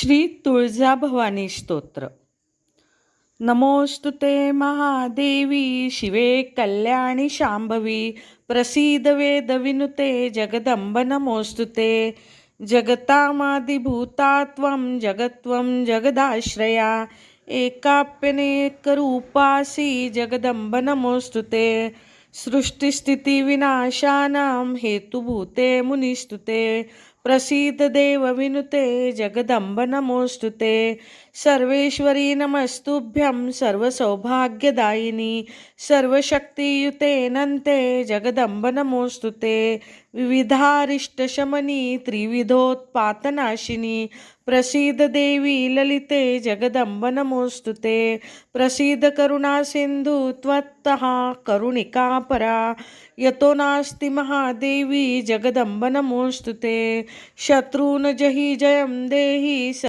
श्री तुळजाभवानी स्तोत्र. नमोस्तुते महादेवी शिवे कल्याणी शांभवी प्रसीद वेद विनुते जगदंब नमोस्तुते. जगतामादिभूता त्वं जगत्वं जगदाश्रया एकाप्यनेकरूपासि जगदंब नमोस्तुते. सृष्टिस्थितिविनाशानां हेतुभूते मुनिस्तुते. प्रसीद देव विनुते जगदंब नमोस्तुते. सर्वेश्वरी नमस्तुभ्यं सर्वसौभाग्यदायिनी सर्वशक्तियुते नन्ते जगदंब नमोस्तुते. विविधारिष्टशमनी त्रिविधोत्पातनाशिनी प्रसीद देवी ललिते जगदंब नमोस्तुते. प्रसीद करुणासिंधु त्वत्तः करुणिका परा यतो नास्ति महादेवी जगदंब नमोस्तुते. शत्रून् जहि जयं देहि